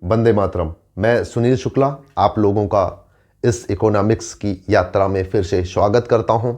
वंदे मातरम। मैं सुनील शुक्ला आप लोगों का इस इकोनॉमिक्स की यात्रा में फिर से स्वागत करता हूं।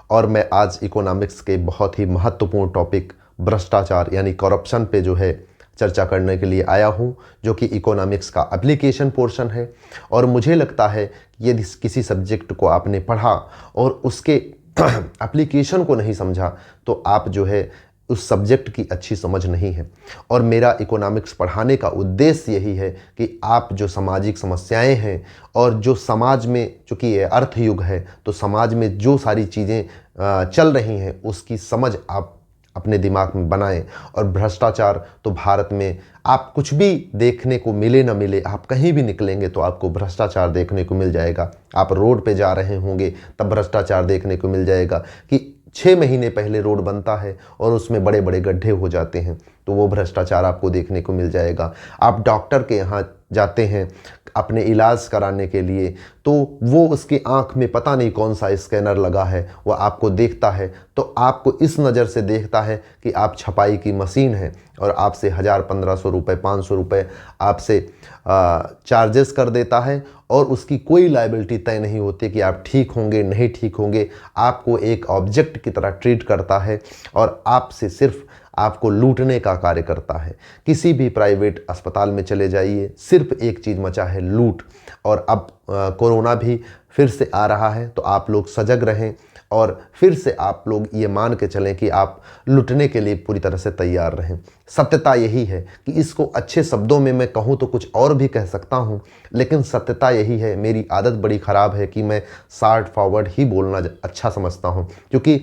और मैं आज इकोनॉमिक्स के बहुत ही महत्वपूर्ण टॉपिक भ्रष्टाचार यानी करप्शन पे जो है चर्चा करने के लिए आया हूं, जो कि इकोनॉमिक्स का एप्लीकेशन पोर्शन है। और मुझे लगता है कि यदि किसी सब्जेक्ट को आपने पढ़ा और उसके एप्लीकेशन को नहीं समझा तो आप जो है उस सब्जेक्ट की अच्छी समझ नहीं है। और मेरा इकोनॉमिक्स पढ़ाने का उद्देश्य यही है कि आप जो सामाजिक समस्याएं हैं और जो समाज में, चूँकि ये अर्थयुग है तो समाज में जो सारी चीज़ें चल रही हैं उसकी समझ आप अपने दिमाग में बनाएं। और भ्रष्टाचार तो भारत में आप कुछ भी देखने को मिले ना मिले, आप कहीं भी निकलेंगे तो आपको भ्रष्टाचार देखने को मिल जाएगा। आप रोड पे जा रहे होंगे तब भ्रष्टाचार देखने को मिल जाएगा कि 6 महीने पहले रोड बनता है और उसमें बड़े बड़े गड्ढे हो जाते हैं, तो वो भ्रष्टाचार आपको देखने को मिल जाएगा। आप डॉक्टर के यहाँ जाते हैं अपने इलाज कराने के लिए, तो वो उसकी आंख में पता नहीं कौन सा स्कैनर लगा है, वो आपको देखता है तो आपको इस नज़र से देखता है कि आप छपाई की मशीन हैं और आपसे 1000-1500 रुपये 500 रुपये आपसे चार्जेस कर देता है। और उसकी कोई लायबिलिटी तय नहीं होती कि आप ठीक होंगे नहीं ठीक होंगे। आपको एक ऑब्जेक्ट की तरह ट्रीट करता है और आपसे सिर्फ आपको लूटने का कार्य करता है। किसी भी प्राइवेट अस्पताल में चले जाइए, सिर्फ एक चीज़ मचा है, लूट। और अब कोरोना भी फिर से आ रहा है तो आप लोग सजग रहें और फिर से आप लोग ये मान के चलें कि आप लूटने के लिए पूरी तरह से तैयार रहें। सत्यता यही है कि इसको अच्छे शब्दों में मैं कहूँ तो कुछ और भी कह सकता हूँ, लेकिन सत्यता यही है। मेरी आदत बड़ी ख़राब है कि मैं शार्ट फॉरवर्ड ही बोलना अच्छा समझता हूँ, क्योंकि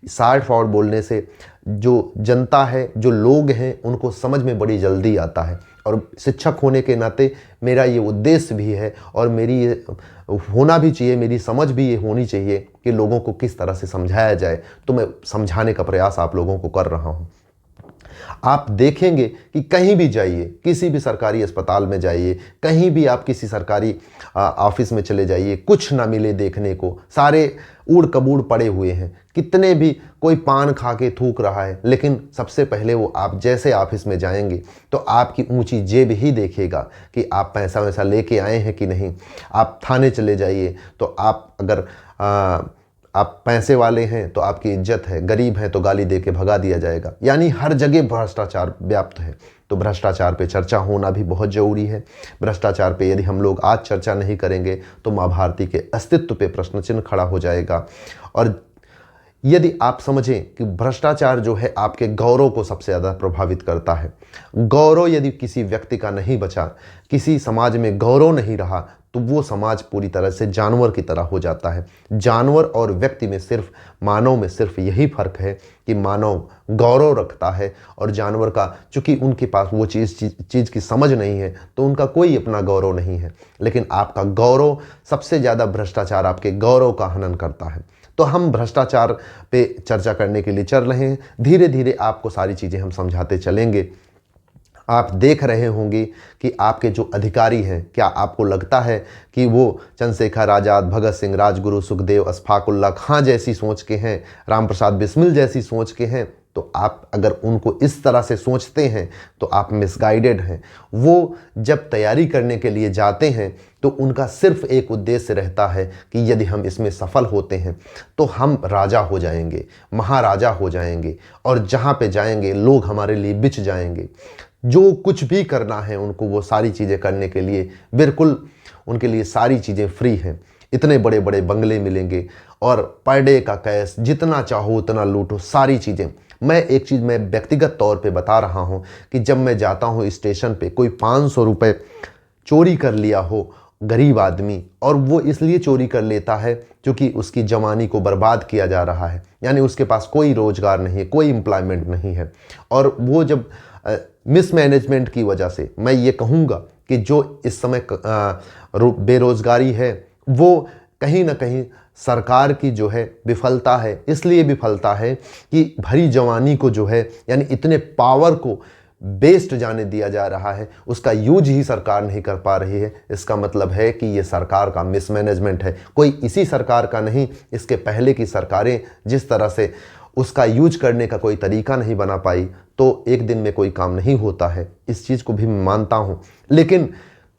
शार्ट फॉरवर्ड बोलने से जो जनता है, जो लोग हैं, उनको समझ में बड़ी जल्दी आता है। और शिक्षक होने के नाते मेरा ये उद्देश्य भी है और मेरी ये होना भी चाहिए, मेरी समझ भी ये होनी चाहिए कि लोगों को किस तरह से समझाया जाए। तो मैं समझाने का प्रयास आप लोगों को कर रहा हूँ। आप देखेंगे कि कहीं भी जाइए, किसी भी सरकारी अस्पताल में जाइए, कहीं भी आप किसी सरकारी ऑफिस में चले जाइए, कुछ ना मिले देखने को। सारे ऊड़ कबूड़ पड़े हुए हैं। कितने भी कोई पान खा के थूक रहा है, लेकिन सबसे पहले वो आप जैसे ऑफिस में जाएंगे तो आपकी ऊंची जेब ही देखेगा कि आप पैसा वैसा लेके आए हैं कि नहीं। आप थाने चले जाइए तो आप अगर आप पैसे वाले हैं तो आपकी इज्जत है, गरीब हैं तो गाली दे के भगा दिया जाएगा। यानी हर जगह भ्रष्टाचार व्याप्त है। तो भ्रष्टाचार पे चर्चा होना भी बहुत ज़रूरी है। भ्रष्टाचार पे यदि हम लोग आज चर्चा नहीं करेंगे तो माँ भारती के अस्तित्व पे प्रश्न चिन्ह खड़ा हो जाएगा। और यदि आप समझें कि भ्रष्टाचार जो है आपके गौरव को सबसे ज़्यादा प्रभावित करता है। गौरव यदि किसी व्यक्ति का नहीं बचा, किसी समाज में गौरव नहीं रहा, तो वो समाज पूरी तरह से जानवर की तरह हो जाता है। जानवर और व्यक्ति में सिर्फ, मानव में सिर्फ यही फर्क है कि मानव गौरव रखता है और जानवर का, चूँकि उनके पास वो चीज़ की समझ नहीं है तो उनका कोई अपना गौरव नहीं है। लेकिन आपका गौरव, सबसे ज़्यादा भ्रष्टाचार आपके गौरव का हनन करता है। तो हम भ्रष्टाचार पे चर्चा करने के लिए चल रहे हैं। धीरे धीरे आपको सारी चीज़ें हम समझाते चलेंगे। आप देख रहे होंगे कि आपके जो अधिकारी हैं, क्या आपको लगता है कि वो चंद्रशेखर आज़ाद, भगत सिंह, राजगुरु, सुखदेव, अशफाक उल्लाह खां जैसी सोच के हैं, राम प्रसाद बिस्मिल जैसी सोच के हैं? तो आप अगर उनको इस तरह से सोचते हैं तो आप मिसगाइडेड हैं। वो जब तैयारी करने के लिए जाते हैं तो उनका सिर्फ एक उद्देश्य रहता है कि यदि हम इसमें सफल होते हैं तो हम राजा हो जाएंगे, महाराजा हो जाएंगे, और जहाँ पे जाएंगे लोग हमारे लिए बिछ जाएंगे। जो कुछ भी करना है उनको, वो सारी चीज़ें करने के लिए बिल्कुल उनके लिए सारी चीज़ें फ्री हैं। इतने बड़े बड़े बंगले मिलेंगे और पर डे का कैश, जितना चाहो उतना लूटो, सारी चीज़ें। मैं एक चीज़ मैं व्यक्तिगत तौर पे बता रहा हूँ कि जब मैं जाता हूँ स्टेशन पे, कोई 500 रुपये चोरी कर लिया हो गरीब आदमी, और वो इसलिए चोरी कर लेता है क्योंकि उसकी जवानी को बर्बाद किया जा रहा है, यानी उसके पास कोई रोज़गार नहीं है, कोई एम्प्लॉयमेंट नहीं है। और वो जब मिसमैनेजमेंट की वजह से, मैं ये कहूँगा कि जो इस समय बेरोज़गारी है वो कहीं ना कहीं सरकार की जो है विफलता है। इसलिए विफलता है कि भरी जवानी को जो है, यानी इतने पावर को बेस्ट जाने दिया जा रहा है, उसका यूज ही सरकार नहीं कर पा रही है। इसका मतलब है कि ये सरकार का मिसमैनेजमेंट है, कोई इसी सरकार का नहीं। इसके पहले की सरकारें जिस तरह से उसका यूज करने का कोई तरीका नहीं बना पाई, तो तो एक दिन में कोई काम नहीं होता है, इस चीज़ को भी मैं मानता हूँ। लेकिन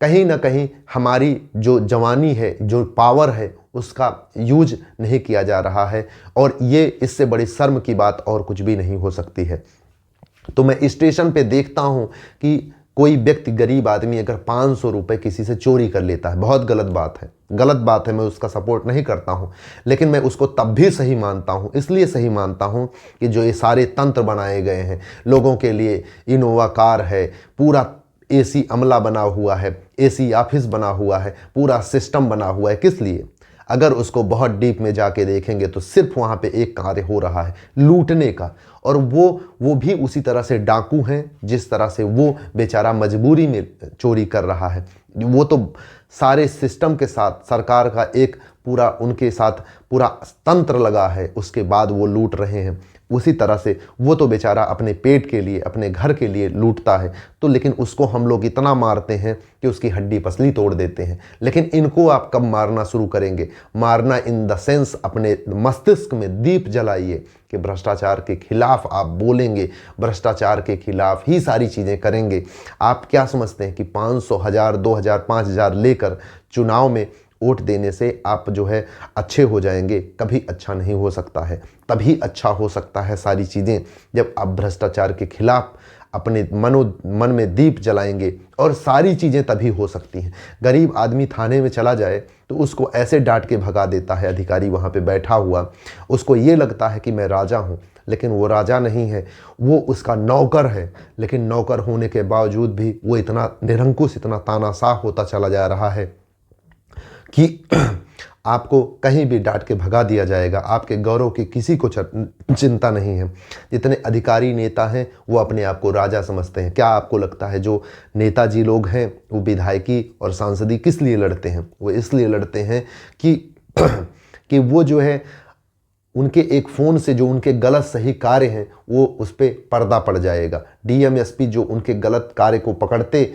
कहीं ना कहीं हमारी जो जवानी है, जो पावर है, उसका यूज नहीं किया जा रहा है, और ये इससे बड़ी शर्म की बात और कुछ भी नहीं हो सकती है। तो मैं स्टेशन पे देखता हूँ कि कोई व्यक्ति, गरीब आदमी अगर 500 रुपये किसी से चोरी कर लेता है, बहुत गलत बात है, गलत बात है, मैं उसका सपोर्ट नहीं करता हूँ, लेकिन मैं उसको तब भी सही मानता हूँ। इसलिए सही मानता हूँ कि जो ये सारे तंत्र बनाए गए हैं लोगों के लिए, इनोवा कार है, पूरा एसी अमला बना हुआ है, एसी ऑफिस बना हुआ है, पूरा सिस्टम बना हुआ है, किस लिए? अगर उसको बहुत डीप में जाके देखेंगे तो सिर्फ वहाँ पे एक कार्य हो रहा है, लूटने का। और वो भी उसी तरह से डाकू हैं जिस तरह से वो बेचारा मजबूरी में चोरी कर रहा है। वो तो सारे सिस्टम के साथ, सरकार का एक पूरा उनके साथ पूरा तंत्र लगा है, उसके बाद वो लूट रहे हैं। उसी तरह से वो तो बेचारा अपने पेट के लिए, अपने घर के लिए लूटता है, तो लेकिन उसको हम लोग इतना मारते हैं कि उसकी हड्डी पसली तोड़ देते हैं। लेकिन इनको आप कब मारना शुरू करेंगे? मारना इन द सेंस अपने मस्तिष्क में दीप जलाइए कि भ्रष्टाचार के खिलाफ आप बोलेंगे, भ्रष्टाचार के खिलाफ ही सारी चीज़ें करेंगे। आप क्या समझते हैं कि 500, 1000, 2000, 5000 लेकर चुनाव में वोट देने से आप जो है अच्छे हो जाएंगे? कभी अच्छा नहीं हो सकता है। तभी अच्छा हो सकता है सारी चीज़ें जब आप भ्रष्टाचार के खिलाफ अपने मन में दीप जलाएंगे, और सारी चीज़ें तभी हो सकती हैं। गरीब आदमी थाने में चला जाए तो उसको ऐसे डांट के भगा देता है अधिकारी वहाँ पे बैठा हुआ, उसको ये लगता है कि मैं राजा हूँ, लेकिन वो राजा नहीं है, वो उसका नौकर है। लेकिन नौकर होने के बावजूद भी वो इतना निरंकुश, इतना तानाशाह होता चला जा रहा है कि आपको कहीं भी डांट के भगा दिया जाएगा। आपके गौरव की किसी को चिंता नहीं है। जितने अधिकारी नेता हैं वो अपने आप को राजा समझते हैं। क्या आपको लगता है जो नेताजी लोग हैं वो विधायकी और सांसदी किस लिए लड़ते हैं? वो इसलिए लड़ते हैं कि कि वो जो है उनके एक फ़ोन से जो उनके गलत सही कार्य हैं वो उस पर पर्दा पड़ जाएगा। डीएम एसपी जो उनके गलत कार्य को पकड़ते,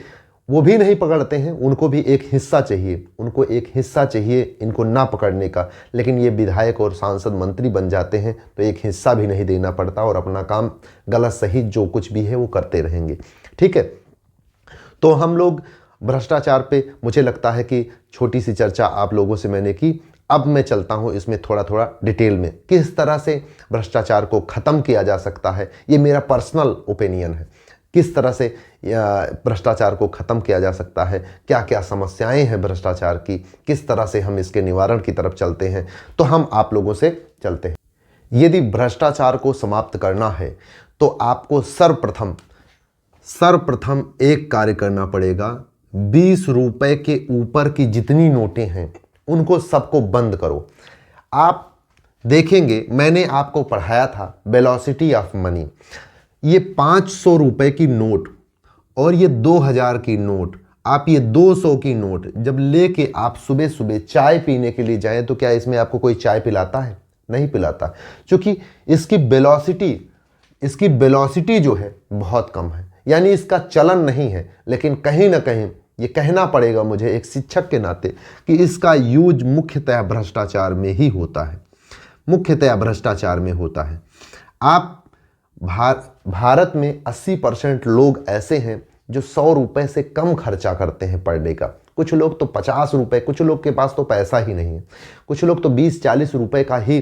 वो भी नहीं पकड़ते हैं, उनको भी एक हिस्सा चाहिए, उनको एक हिस्सा चाहिए इनको ना पकड़ने का। लेकिन ये विधायक और सांसद मंत्री बन जाते हैं तो एक हिस्सा भी नहीं देना पड़ता, और अपना काम गलत सही जो कुछ भी है वो करते रहेंगे। ठीक है, तो हम लोग भ्रष्टाचार पे मुझे लगता है कि छोटी सी चर्चा आप लोगों से मैंने की। अब मैं चलता हूँ इसमें थोड़ा थोड़ा डिटेल में, किस तरह से भ्रष्टाचार को ख़त्म किया जा सकता है। ये मेरा पर्सनल ओपिनियन है, किस तरह से भ्रष्टाचार को ख़त्म किया जा सकता है, क्या क्या समस्याएं हैं भ्रष्टाचार की, किस तरह से हम इसके निवारण की तरफ चलते हैं। तो हम आप लोगों से चलते हैं। यदि भ्रष्टाचार को समाप्त करना है तो आपको सर्वप्रथम एक कार्य करना पड़ेगा। 20 रुपए के ऊपर की जितनी नोटें हैं उनको सबको बंद करो। आप देखेंगे, मैंने आपको पढ़ाया था वेलोसिटी ऑफ मनी। ये 500 रुपए की नोट और ये 2000 की नोट, आप ये 200 की नोट जब लेके आप सुबह सुबह चाय पीने के लिए जाएं तो क्या इसमें आपको कोई चाय पिलाता है? नहीं पिलाता, क्योंकि इसकी वेलोसिटी जो है बहुत कम है, यानी इसका चलन नहीं है। लेकिन कहीं ना कहीं ये कहना पड़ेगा मुझे एक शिक्षक के नाते कि इसका यूज मुख्यतः भ्रष्टाचार में ही होता है, मुख्यतः भ्रष्टाचार में होता है। आप भारत में 80% लोग ऐसे हैं जो 100 रुपए से कम खर्चा करते हैं पर डे का। कुछ लोग तो 50 रुपए, कुछ लोग के पास तो पैसा ही नहीं है, कुछ लोग तो 20-40 रुपए का ही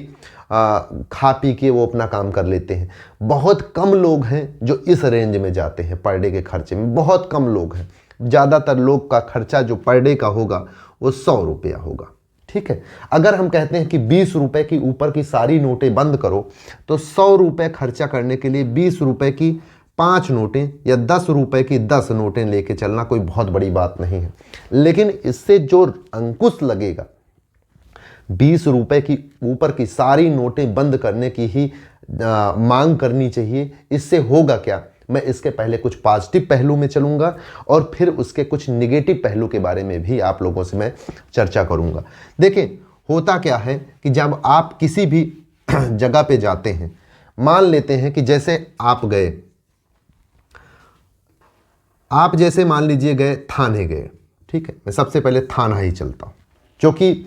खा पी के वो अपना काम कर लेते हैं। बहुत कम लोग हैं जो इस रेंज में जाते हैं पर डे के खर्चे में, बहुत कम लोग हैं। ज़्यादातर लोग का खर्चा जो पर डे का होगा वो 100 रुपया होगा। ठीक है, अगर हम कहते हैं कि 20 रुपए की ऊपर की सारी नोटें बंद करो तो 100 रुपए खर्चा करने के लिए 20 रुपए की 5 नोटें या 10 रुपए की 10 नोटें लेके चलना कोई बहुत बड़ी बात नहीं है। लेकिन इससे जो अंकुश लगेगा, 20 रुपए की ऊपर की सारी नोटें बंद करने की ही मांग करनी चाहिए। इससे होगा क्या, मैं इसके पहले कुछ पॉजिटिव पहलू में चलूंगा और फिर उसके कुछ निगेटिव पहलू के बारे में भी आप लोगों से मैं चर्चा करूंगा। देखिए, होता क्या है कि जब आप किसी भी जगह पे जाते हैं, मान लेते हैं कि जैसे आप जैसे मान लीजिए गए थाने गए। ठीक है, मैं सबसे पहले थाना ही चलता हूँ, क्योंकि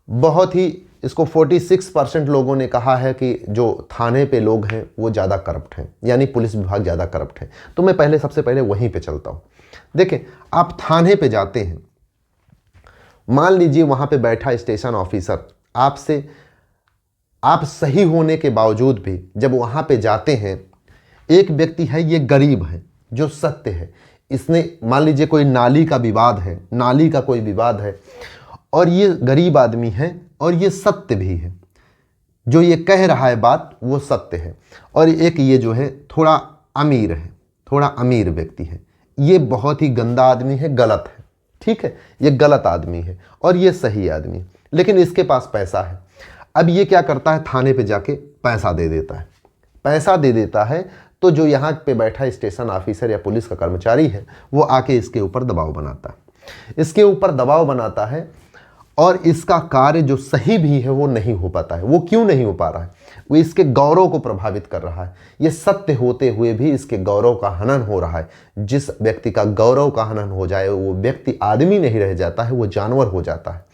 बहुत ही इसको 46% लोगों ने कहा है कि जो थाने पे लोग हैं वो ज़्यादा करप्ट हैं, यानी पुलिस विभाग ज़्यादा करप्ट है। तो मैं पहले सबसे पहले वहीं पे चलता हूँ। देखें, आप थाने पे जाते हैं, मान लीजिए वहाँ पे बैठा स्टेशन ऑफिसर आपसे, आप सही होने के बावजूद भी जब वहाँ पे जाते हैं, एक व्यक्ति है, ये गरीब है, जो सत्य है, इसने मान लीजिए कोई नाली का विवाद है, नाली का कोई विवाद है, और ये गरीब आदमी है और ये सत्य भी है, जो ये कह रहा है बात वो सत्य है। और एक ये जो है थोड़ा अमीर है, थोड़ा अमीर व्यक्ति है, ये बहुत ही गंदा आदमी है, गलत है, ठीक है, ये गलत आदमी है और ये सही आदमी है, लेकिन इसके पास पैसा है। अब ये क्या करता है, थाने पे जाके पैसा दे देता है। पैसा दे देता है तो जो यहाँ पे बैठा स्टेशन ऑफिसर या पुलिस का कर्मचारी है वो आके इसके ऊपर दबाव बनाता है, इसके ऊपर दबाव बनाता है, और इसका कार्य जो सही भी है वो नहीं हो पाता है। वो क्यों नहीं हो पा रहा है, वो इसके गौरव को प्रभावित कर रहा है। ये सत्य होते हुए भी इसके गौरव का हनन हो रहा है। जिस व्यक्ति का गौरव का हनन हो जाए वो व्यक्ति आदमी नहीं रह जाता है, वो जानवर हो जाता है।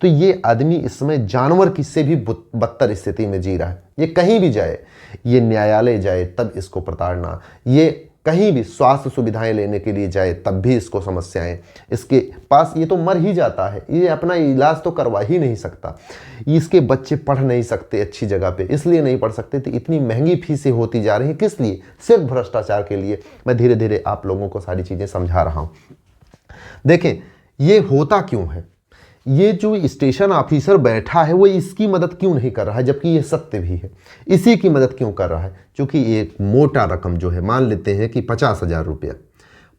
तो ये आदमी इसमें जानवर की से भी बदतर स्थिति में जी रहा है। ये कहीं भी जाए, ये न्यायालय जाए तब इसको प्रताड़ना, ये कहीं भी स्वास्थ्य सुविधाएं लेने के लिए जाए तब भी इसको समस्याएं, इसके पास ये तो मर ही जाता है, ये अपना इलाज तो करवा ही नहीं सकता, इसके बच्चे पढ़ नहीं सकते अच्छी जगह पे, इसलिए नहीं पढ़ सकते। तो इतनी महंगी फीसें होती जा रही हैं, किस लिए, सिर्फ भ्रष्टाचार के लिए। मैं धीरे धीरे आप लोगों को सारी चीज़ें समझा रहा हूँ। देखें, ये होता क्यों है, ये जो स्टेशन ऑफिसर बैठा है वो इसकी मदद क्यों नहीं कर रहा है, जबकि ये सत्य भी है, इसी की मदद क्यों कर रहा है, क्योंकि एक मोटा रकम जो है, मान लेते हैं कि 50,000 रुपया,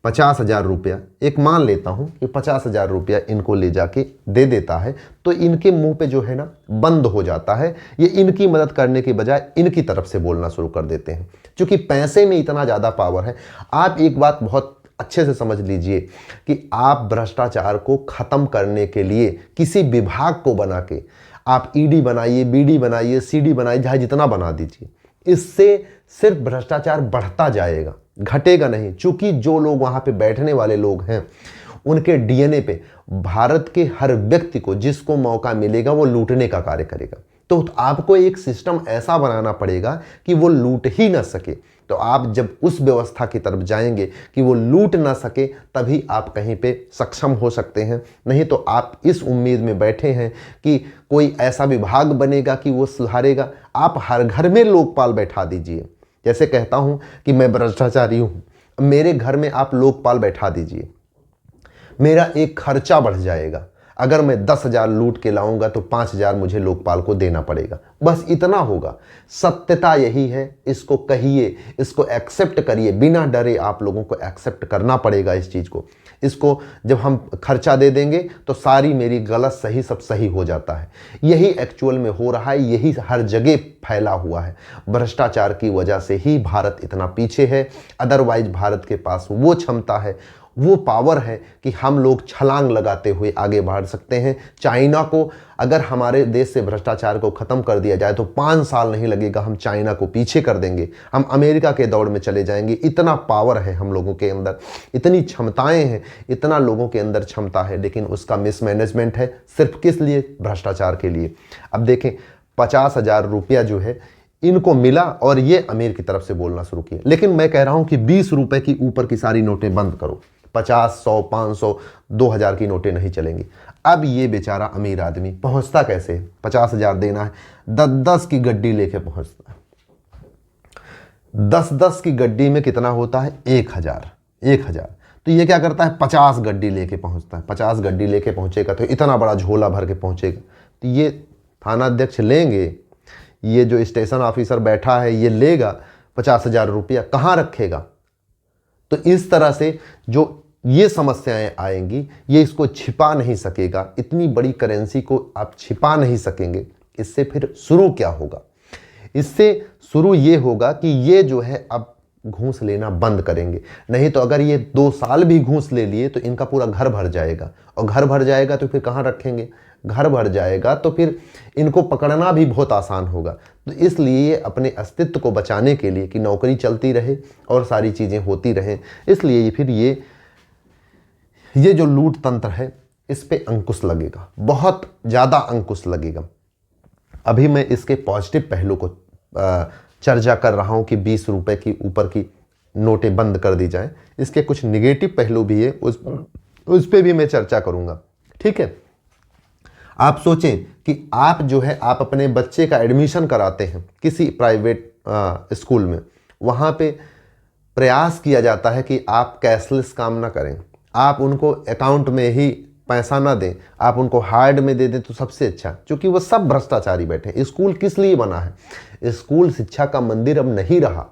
50,000 रुपया, एक मान लेता हूँ कि 50,000 रुपया इनको ले जाके दे देता है, तो इनके मुंह पे जो है ना बंद हो जाता है। ये इनकी मदद करने के बजाय इनकी तरफ से बोलना शुरू कर देते हैं, क्योंकि पैसे में इतना ज़्यादा पावर है। आप एक बात बहुत अच्छे से समझ लीजिए कि आप भ्रष्टाचार को खत्म करने के लिए किसी विभाग को बना के आप ईडी बनाइए, बीडी बनाइए, सीडी बनाइए, चाहे जितना बना दीजिए, इससे सिर्फ भ्रष्टाचार बढ़ता जाएगा, घटेगा नहीं। क्योंकि जो लोग वहां पे बैठने वाले लोग हैं उनके डीएनए पे भारत के हर व्यक्ति को जिसको मौका मिलेगा वो लूटने का कार्य करेगा। तो आपको एक सिस्टम ऐसा बनाना पड़ेगा कि वो लूट ही ना सके। तो आप जब उस व्यवस्था की तरफ जाएंगे कि वो लूट ना सके, तभी आप कहीं पे सक्षम हो सकते हैं। नहीं तो आप इस उम्मीद में बैठे हैं कि कोई ऐसा विभाग बनेगा कि वो सुधारेगा। आप हर घर में लोकपाल बैठा दीजिए। जैसे कहता हूं कि मैं भ्रष्टाचारी हूं, मेरे घर में आप लोकपाल बैठा दीजिए, मेरा एक खर्चा बढ़ जाएगा। अगर मैं 10,000 लूट के लाऊंगा तो 5,000 मुझे लोकपाल को देना पड़ेगा, बस इतना होगा। सत्यता यही है, इसको कहिए, इसको एक्सेप्ट करिए, बिना डरे आप लोगों को एक्सेप्ट करना पड़ेगा इस चीज़ को। इसको जब हम खर्चा दे देंगे तो सारी मेरी गलत सही सब सही हो जाता है। यही एक्चुअल में हो रहा है, यही हर जगह फैला हुआ है। भ्रष्टाचार की वजह से ही भारत इतना पीछे है। अदरवाइज भारत के पास वो क्षमता है, वो पावर है कि हम लोग छलांग लगाते हुए आगे बढ़ सकते हैं। चाइना को अगर हमारे देश से भ्रष्टाचार को ख़त्म कर दिया जाए तो 5 साल नहीं लगेगा, हम चाइना को पीछे कर देंगे, हम अमेरिका के दौड़ में चले जाएंगे। इतना पावर है हम लोगों के अंदर, इतनी क्षमताएं हैं, इतना लोगों के अंदर क्षमता है, लेकिन उसका मिसमैनेजमेंट है। सिर्फ किस लिए? भ्रष्टाचार के लिए। अब देखें, 50,000 रुपया जो है इनको मिला और ये अमीर की तरफ से बोलना शुरू किया। लेकिन मैं कह रहा हूं कि 20 रुपए की ऊपर की सारी नोटें बंद करो, 50, 100, 500, 2,000 की नोटें नहीं चलेंगी। अब ये बेचारा अमीर आदमी पहुंचता कैसे है? 50,000 देना है, 10-10 की गड्डी लेके पहुंचता है। 10-10 की गड्डी में कितना होता है? 1,000। तो ये क्या करता है? 50 गड्डी लेके पहुंचता है। 50 गड्डी लेके पहुंचेगा तो इतना बड़ा झोला भर के पहुंचेगा। तो ये थाना अध्यक्ष लेंगे, ये जो स्टेशन ऑफिसर बैठा है ये लेगा 50,000 रुपया, कहाँ रखेगा? तो इस तरह से जो ये समस्याएं आएंगी, ये इसको छिपा नहीं सकेगा। इतनी बड़ी करेंसी को आप छिपा नहीं सकेंगे। इससे फिर शुरू क्या होगा? इससे शुरू ये होगा कि ये जो है अब घूस लेना बंद करेंगे। नहीं तो अगर ये 2 साल भी घूस ले लिए तो इनका पूरा घर भर जाएगा, और घर भर जाएगा तो फिर कहाँ रखेंगे? घर भर जाएगा तो फिर इनको पकड़ना भी बहुत आसान होगा। तो इसलिए अपने अस्तित्व को बचाने के लिए कि नौकरी चलती रहे और सारी चीज़ें होती रहें, इसलिए फिर ये जो लूट तंत्र है इस पे अंकुश लगेगा, बहुत ज़्यादा अंकुश लगेगा। अभी मैं इसके पॉजिटिव पहलू को चर्चा कर रहा हूं कि 20 रुपए की ऊपर की नोटें बंद कर दी जाएं। इसके कुछ निगेटिव पहलू भी है, उस पे भी मैं चर्चा करूंगा। ठीक है, आप सोचें कि आप जो है आप अपने बच्चे का एडमिशन कराते हैं किसी प्राइवेट स्कूल में, वहाँ पे प्रयास किया जाता है कि आप कैशलेस काम ना करें, आप उनको अकाउंट में ही पैसा ना दें, आप उनको हार्ड में दे दें तो सबसे अच्छा, क्योंकि वो सब भ्रष्टाचारी बैठे हैं। स्कूल किस लिए बना है? स्कूल शिक्षा का मंदिर अब नहीं रहा।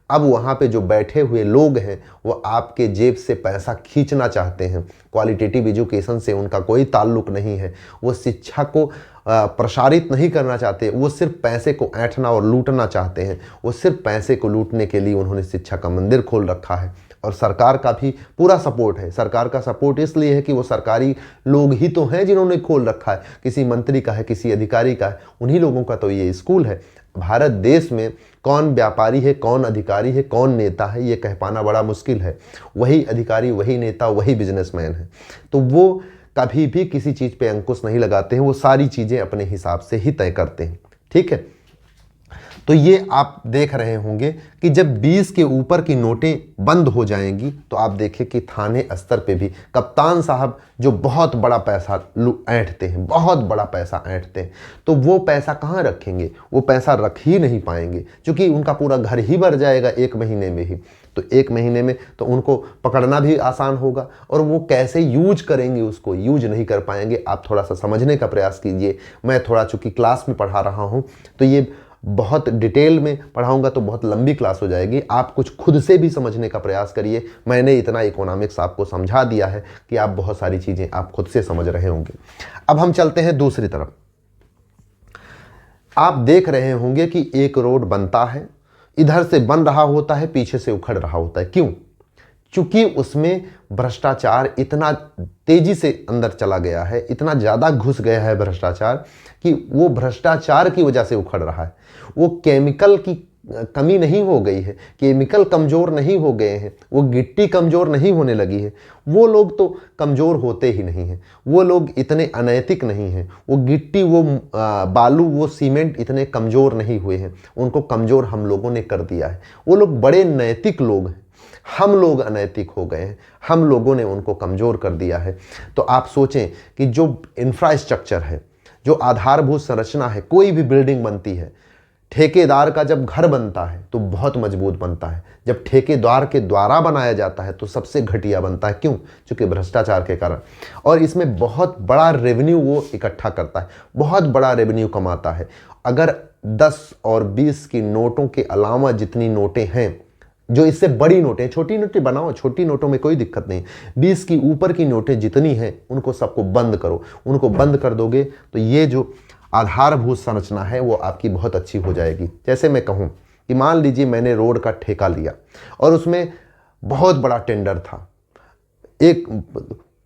अब वहाँ पे जो बैठे हुए लोग हैं वो आपके जेब से पैसा खींचना चाहते हैं। क्वालिटेटिव एजुकेशन से उनका कोई ताल्लुक नहीं है, वो शिक्षा को प्रसारित नहीं करना चाहते, वो सिर्फ पैसे को ऐंठना और लूटना चाहते हैं। वो सिर्फ पैसे को लूटने के लिए उन्होंने शिक्षा का मंदिर खोल रखा है। और सरकार का भी पूरा सपोर्ट है। सरकार का सपोर्ट इसलिए है कि वो सरकारी लोग ही तो हैं जिन्होंने खोल रखा है, किसी मंत्री का है, किसी अधिकारी का है, उन्हीं लोगों का तो ये स्कूल है। भारत देश में कौन व्यापारी है, कौन अधिकारी है, कौन नेता है, ये कह पाना बड़ा मुश्किल है। वही अधिकारी, वही नेता, वही बिजनेसमैन है। तो वो कभी भी किसी चीज़ पे अंकुश नहीं लगाते हैं, वो सारी चीज़ें अपने हिसाब से ही तय करते हैं। ठीक है, तो ये आप देख रहे होंगे कि जब 20 के ऊपर की नोटें बंद हो जाएंगी तो आप देखें कि थाने स्तर पे भी कप्तान साहब जो बहुत बड़ा पैसा ऐंठते हैं, बहुत बड़ा पैसा ऐंठते हैं, तो वो पैसा कहाँ रखेंगे? वो पैसा रख ही नहीं पाएंगे, क्योंकि उनका पूरा घर ही भर जाएगा 1 महीने में ही। तो 1 महीने में तो उनको पकड़ना भी आसान होगा, और वो कैसे यूज करेंगे, उसको यूज नहीं कर पाएंगे। आप थोड़ा सा समझने का प्रयास कीजिए। मैं थोड़ा चूँकि क्लास में पढ़ा रहा हूँ तो ये बहुत डिटेल में पढ़ाऊंगा तो बहुत लंबी क्लास हो जाएगी। आप कुछ खुद से भी समझने का प्रयास करिए। मैंने इतना इकोनॉमिक्स आपको समझा दिया है कि आप बहुत सारी चीज़ें आप खुद से समझ रहे होंगे। अब हम चलते हैं दूसरी तरफ। आप देख रहे होंगे कि एक रोड बनता है, इधर से बन रहा होता है, पीछे से उखड़ रहा होता है। क्यों? क्योंकि उसमें भ्रष्टाचार इतना तेजी से अंदर चला गया है, इतना ज़्यादा घुस गया है भ्रष्टाचार, कि वो भ्रष्टाचार की वजह से उखड़ रहा है। वो केमिकल की कमी नहीं हो गई है, केमिकल कमज़ोर नहीं हो गए हैं, वो गिट्टी कमज़ोर नहीं होने लगी है। वो लोग तो कमज़ोर होते ही नहीं हैं, वो लोग इतने अनैतिक नहीं हैं। वो गिट्टी, वो बालू, वो सीमेंट इतने कमज़ोर नहीं हुए हैं, उनको कमज़ोर हम लोगों ने कर दिया है। वो लोग बड़े नैतिक लोग हैं, हम लोग अनैतिक हो गए हैं, हम लोगों ने उनको कमज़ोर कर दिया है। तो आप सोचें कि जो इंफ्रास्ट्रक्चर है, जो आधारभूत संरचना है, कोई भी बिल्डिंग बनती है, ठेकेदार का जब घर बनता है तो बहुत मजबूत बनता है, जब ठेकेदार के द्वारा बनाया जाता है तो सबसे घटिया बनता है। क्यों? क्योंकि भ्रष्टाचार के कारण। और इसमें बहुत बड़ा रेवेन्यू वो इकट्ठा करता है, बहुत बड़ा रेवेन्यू कमाता है। अगर 10 और 20 की नोटों के अलावा जितनी नोटें हैं, जो इससे बड़ी नोटें, छोटी नोटें बनाओ, छोटी नोटों में कोई दिक्कत नहीं, 20 की ऊपर की नोटें जितनी हैं उनको सबको बंद करो। उनको बंद कर दोगे तो ये जो आधारभूत संरचना है वो आपकी बहुत अच्छी हो जाएगी। जैसे मैं कहूँ कि मान लीजिए मैंने रोड का ठेका लिया और उसमें बहुत बड़ा टेंडर था, एक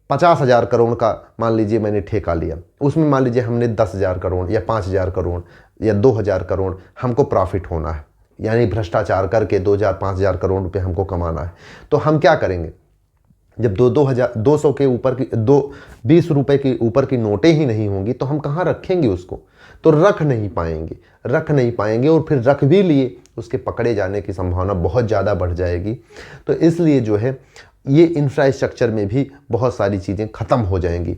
50,000 करोड़ का मान लीजिए मैंने ठेका लिया। उसमें मान लीजिए हमने 10,000 करोड़ या 5,000 करोड़ या 2,000 करोड़ हमको प्रॉफिट होना है, यानी भ्रष्टाचार करके 2,000-5,000 करोड़ रुपये हमको कमाना है। तो हम क्या करेंगे? जब 200 के ऊपर की 20 रुपए के ऊपर की नोटें ही नहीं होंगी तो हम कहाँ रखेंगे उसको? तो रख नहीं पाएंगे, और फिर रख भी लिए उसके पकड़े जाने की संभावना बहुत ज़्यादा बढ़ जाएगी। तो इसलिए जो है ये इंफ्रास्ट्रक्चर में भी बहुत सारी चीज़ें ख़त्म हो जाएंगी।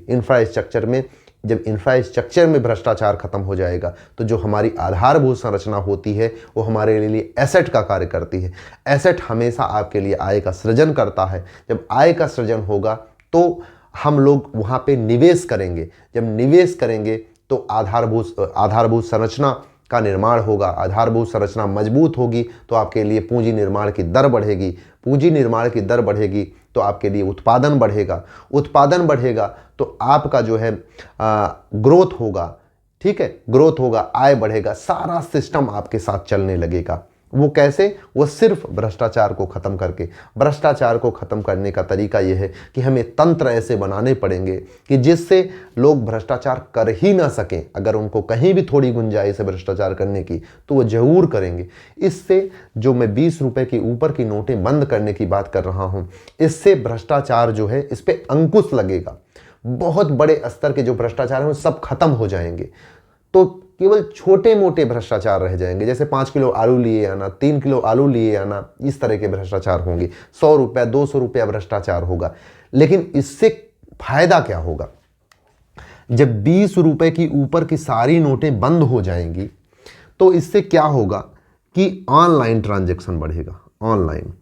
जब इंफ्रास्ट्रक्चर में भ्रष्टाचार खत्म हो जाएगा तो जो हमारी आधारभूत संरचना होती है वो हमारे लिए एसेट का कार्य करती है। एसेट हमेशा आपके लिए आय का सृजन करता है। जब आय का सृजन होगा तो हम लोग वहाँ पे निवेश करेंगे। जब निवेश करेंगे तो आधारभूत संरचना का निर्माण होगा। आधारभूत संरचना मजबूत होगी तो आपके लिए पूंजी निर्माण की दर बढ़ेगी। पूंजी निर्माण की दर बढ़ेगी तो आपके लिए उत्पादन बढ़ेगा। उत्पादन बढ़ेगा तो आपका जो है ग्रोथ होगा। ठीक है, ग्रोथ होगा, आय बढ़ेगा, सारा सिस्टम आपके साथ चलने लगेगा। वो कैसे? वो सिर्फ भ्रष्टाचार को ख़त्म करके। भ्रष्टाचार को ख़त्म करने का तरीका यह है कि हमें तंत्र ऐसे बनाने पड़ेंगे कि जिससे लोग भ्रष्टाचार कर ही ना सकें। अगर उनको कहीं भी थोड़ी गुंजाइश है भ्रष्टाचार करने की तो वो ज़रूर करेंगे। इससे जो मैं 20 रुपए के ऊपर की नोटें बंद करने की बात कर रहा हूँ, इससे भ्रष्टाचार जो है इस पर अंकुश लगेगा। बहुत बड़े स्तर के जो भ्रष्टाचार हैं वो सब खत्म हो जाएंगे। तो केवल छोटे मोटे भ्रष्टाचार रह जाएंगे, जैसे 5 किलो आलू लिए आना, 3 किलो आलू लिए आना, इस तरह के भ्रष्टाचार होंगे। 100 रुपया 200 रुपया भ्रष्टाचार होगा। लेकिन इससे फायदा क्या होगा? जब 20 रुपए की ऊपर की सारी नोटें बंद हो जाएंगी तो इससे क्या होगा कि ऑनलाइन ट्रांजैक्शन बढ़ेगा, ऑनलाइन,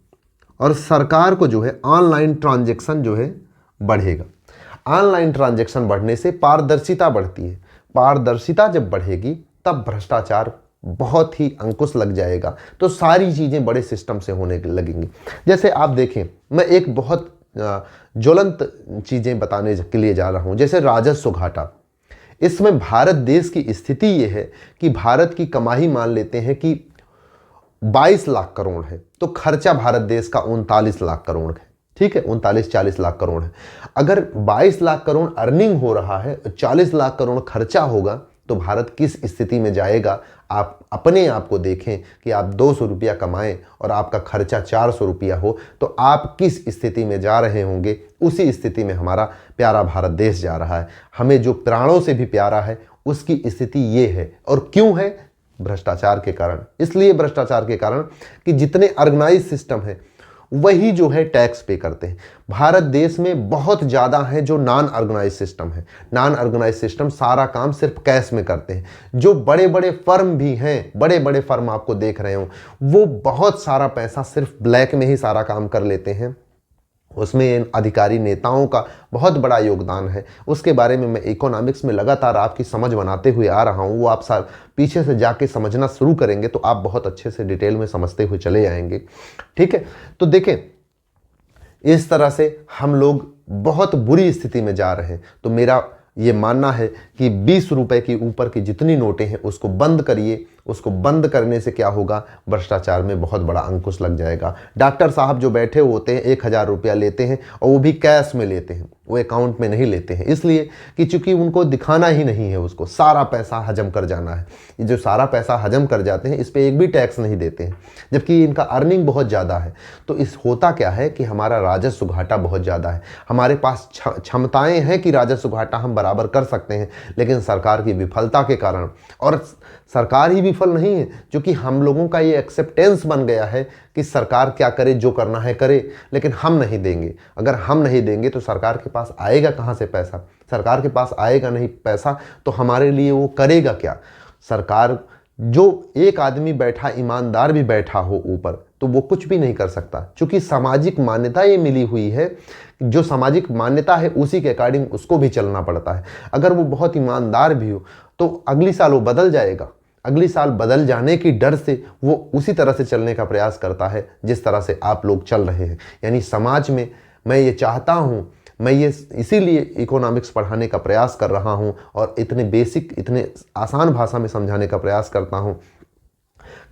और सरकार को जो है ऑनलाइन ट्रांजैक्शन जो है बढ़ेगा। ऑनलाइन ट्रांजैक्शन बढ़ने से पारदर्शिता बढ़ती है। पारदर्शिता जब बढ़ेगी तब भ्रष्टाचार बहुत ही अंकुश लग जाएगा, तो सारी चीज़ें बड़े सिस्टम से होने लगेंगी। जैसे आप देखें, मैं एक बहुत ज्वलंत चीज़ें बताने के लिए जा रहा हूँ, जैसे राजस्व घाटा। इसमें भारत देश की स्थिति ये है कि भारत की कमाई मान लेते हैं कि 22 लाख करोड़ है, तो खर्चा भारत देश का 39 लाख करोड़ है। ठीक है, 39-40 लाख करोड़ है। अगर 22 लाख करोड़ अर्निंग हो रहा है, 40 लाख करोड़ खर्चा होगा, तो भारत किस स्थिति में जाएगा? आप अपने आप को देखें कि आप 200 रुपया कमाएं और आपका खर्चा 400 रुपया हो, तो आप किस स्थिति में जा रहे होंगे? उसी स्थिति में हमारा प्यारा भारत देश जा रहा है। हमें जो प्राणों से भी प्यारा है, उसकी स्थिति ये है। और क्यों है? भ्रष्टाचार के कारण। इसलिए भ्रष्टाचार के कारण कि जितने ऑर्गेनाइज सिस्टम है वही जो है टैक्स पे करते हैं। भारत देश में बहुत ज़्यादा है जो नॉन ऑर्गेनाइज सिस्टम है। नॉन ऑर्गेनाइज सिस्टम सारा काम सिर्फ कैश में करते हैं। जो बड़े बड़े फर्म भी हैं, बड़े बड़े फर्म आपको देख रहे हो, वो बहुत सारा पैसा सिर्फ ब्लैक में ही सारा काम कर लेते हैं। उसमें अधिकारी नेताओं का बहुत बड़ा योगदान है। उसके बारे में मैं इकोनॉमिक्स में लगातार आपकी समझ बनाते हुए आ रहा हूँ। वो आप पीछे से जाके समझना शुरू करेंगे तो आप बहुत अच्छे से डिटेल में समझते हुए चले जाएंगे। ठीक है, तो देखें, इस तरह से हम लोग बहुत बुरी स्थिति में जा रहे हैं। तो मेरा ये मानना है कि 20 रुपए के ऊपर की जितनी नोटें हैं उसको बंद करिए। उसको बंद करने से क्या होगा? भ्रष्टाचार में बहुत बड़ा अंकुश लग जाएगा। डॉक्टर साहब जो बैठे होते हैं 1000 रुपया लेते हैं, और वो भी कैश में लेते हैं, वो अकाउंट में नहीं लेते हैं, इसलिए कि चूंकि उनको दिखाना ही नहीं है, उसको सारा पैसा हजम कर जाना है। ये जो सारा पैसा हजम कर जाते हैं, इस पर एक भी टैक्स नहीं देते हैं, जबकि इनका अर्निंग बहुत ज़्यादा है। तो इस होता क्या है कि हमारा राजस्व घाटा बहुत ज़्यादा है। हमारे पास क्षमताएँ हैं कि राजस्व घाटा हम बराबर कर सकते हैं, लेकिन सरकार की विफलता के कारण, और सरकार ही विफल नहीं है, क्योंकि हम लोगों का ये एक्सेप्टेंस बन गया है कि सरकार क्या करे, जो करना है करे, लेकिन हम नहीं देंगे। अगर हम नहीं देंगे तो सरकार के पास आएगा कहाँ से पैसा? सरकार के पास आएगा नहीं पैसा तो हमारे लिए वो करेगा क्या? सरकार, जो एक आदमी बैठा, ईमानदार भी बैठा हो ऊपर, तो वो कुछ भी नहीं कर सकता, क्योंकि सामाजिक मान्यता ये मिली हुई है। जो सामाजिक मान्यता है उसी के अकॉर्डिंग उसको भी चलना पड़ता है। अगर वो बहुत ईमानदार भी हो तो अगली साल वो बदल जाएगा। अगली साल बदल जाने की डर से वो उसी तरह से चलने का प्रयास करता है जिस तरह से आप लोग चल रहे हैं। यानी समाज में मैं ये चाहता हूँ, मैं ये इसीलिए इकोनॉमिक्स पढ़ाने का प्रयास कर रहा हूँ और इतने बेसिक, इतने आसान भाषा में समझाने का प्रयास करता हूँ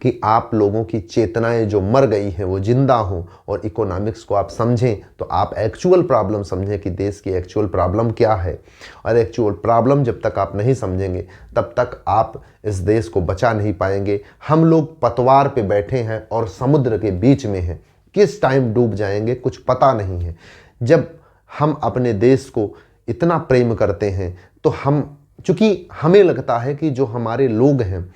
कि आप लोगों की चेतनाएं जो मर गई हैं वो जिंदा हों, और इकोनॉमिक्स को आप समझें तो आप एक्चुअल प्रॉब्लम समझें कि देश की एक्चुअल प्रॉब्लम क्या है। और एक्चुअल प्रॉब्लम जब तक आप नहीं समझेंगे तब तक आप इस देश को बचा नहीं पाएंगे। हम लोग पतवार पे बैठे हैं और समुद्र के बीच में हैं, किस टाइम डूब जाएंगे कुछ पता नहीं है। जब हम अपने देश को इतना प्रेम करते हैं तो चूँकि हमें लगता है कि जो हमारे लोग हैं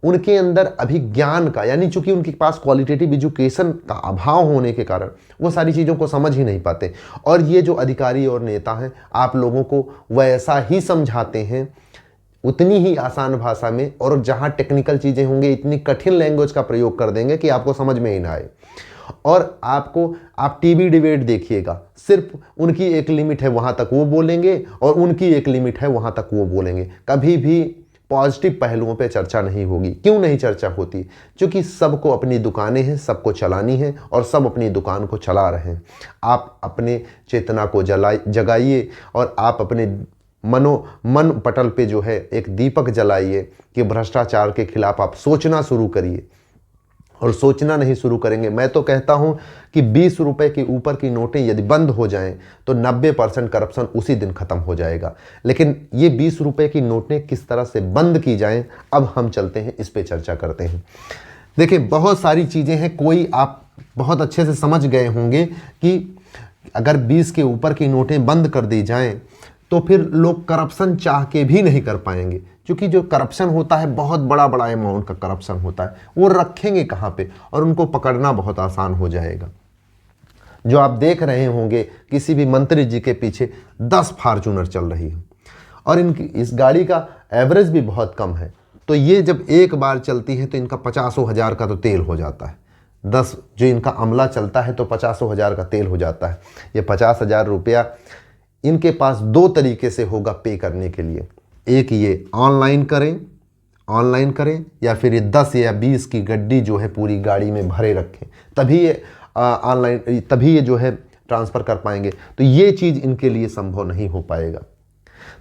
उनके अंदर अभी ज्ञान का, यानी चूंकि उनके पास क्वालिटेटिव एजुकेशन का अभाव होने के कारण वो सारी चीज़ों को समझ ही नहीं पाते। और ये जो अधिकारी और नेता हैं आप लोगों को वैसा ही समझाते हैं, उतनी ही आसान भाषा में, और जहाँ टेक्निकल चीज़ें होंगी इतनी कठिन लैंग्वेज का प्रयोग कर देंगे कि आपको समझ में ही ना आए। और आप टीवी डिबेट देखिएगा, सिर्फ उनकी एक लिमिट है वहाँ तक वो बोलेंगे और उनकी एक लिमिट है वहाँ तक वो बोलेंगे। कभी भी पॉजिटिव पहलुओं पे चर्चा नहीं होगी। क्यों नहीं चर्चा होती? क्योंकि सबको अपनी दुकानें हैं, सबको चलानी है और सब अपनी दुकान को चला रहे हैं। आप अपने चेतना को जगाइए और आप अपने मन पटल पे जो है एक दीपक जलाइए कि भ्रष्टाचार के खिलाफ आप सोचना शुरू करिए। और सोचना नहीं शुरू करेंगे, मैं तो कहता हूं कि 20 रुपए के ऊपर की नोटें यदि बंद हो जाएं तो 90% करप्शन उसी दिन खत्म हो जाएगा। लेकिन ये 20 रुपए की नोटें किस तरह से बंद की जाएं, अब हम चलते हैं, इस पे चर्चा करते हैं। देखिए, बहुत सारी चीज़ें हैं, कोई आप बहुत अच्छे से समझ गए होंगे कि अगर 20 के ऊपर की नोटें बंद कर दी जाएँ तो फिर लोग करप्शन चाह के भी नहीं कर पाएंगे, क्योंकि जो करप्शन होता है बहुत बड़ा बड़ा अमाउंट का करप्शन होता है, वो रखेंगे कहाँ पे, और उनको पकड़ना बहुत आसान हो जाएगा। जो आप देख रहे होंगे किसी भी मंत्री जी के पीछे 10 फार्चूनर चल रही है, और इनकी इस गाड़ी का एवरेज भी बहुत कम है। तो ये जब एक बार चलती है तो इनका 50,000 का तो तेल हो जाता है। 10 जो इनका अमला चलता है तो 50,000 का तेल हो जाता है। ये 50,000 रुपया इनके पास 2 तरीके से होगा पे करने के लिए। एक ये ऑनलाइन करें या फिर ये 10 या 20 की गड्डी जो है पूरी गाड़ी में भरे रखें, तभी ये ऑनलाइन तभी ये जो है ट्रांसफ़र कर पाएंगे। तो ये चीज़ इनके लिए संभव नहीं हो पाएगा।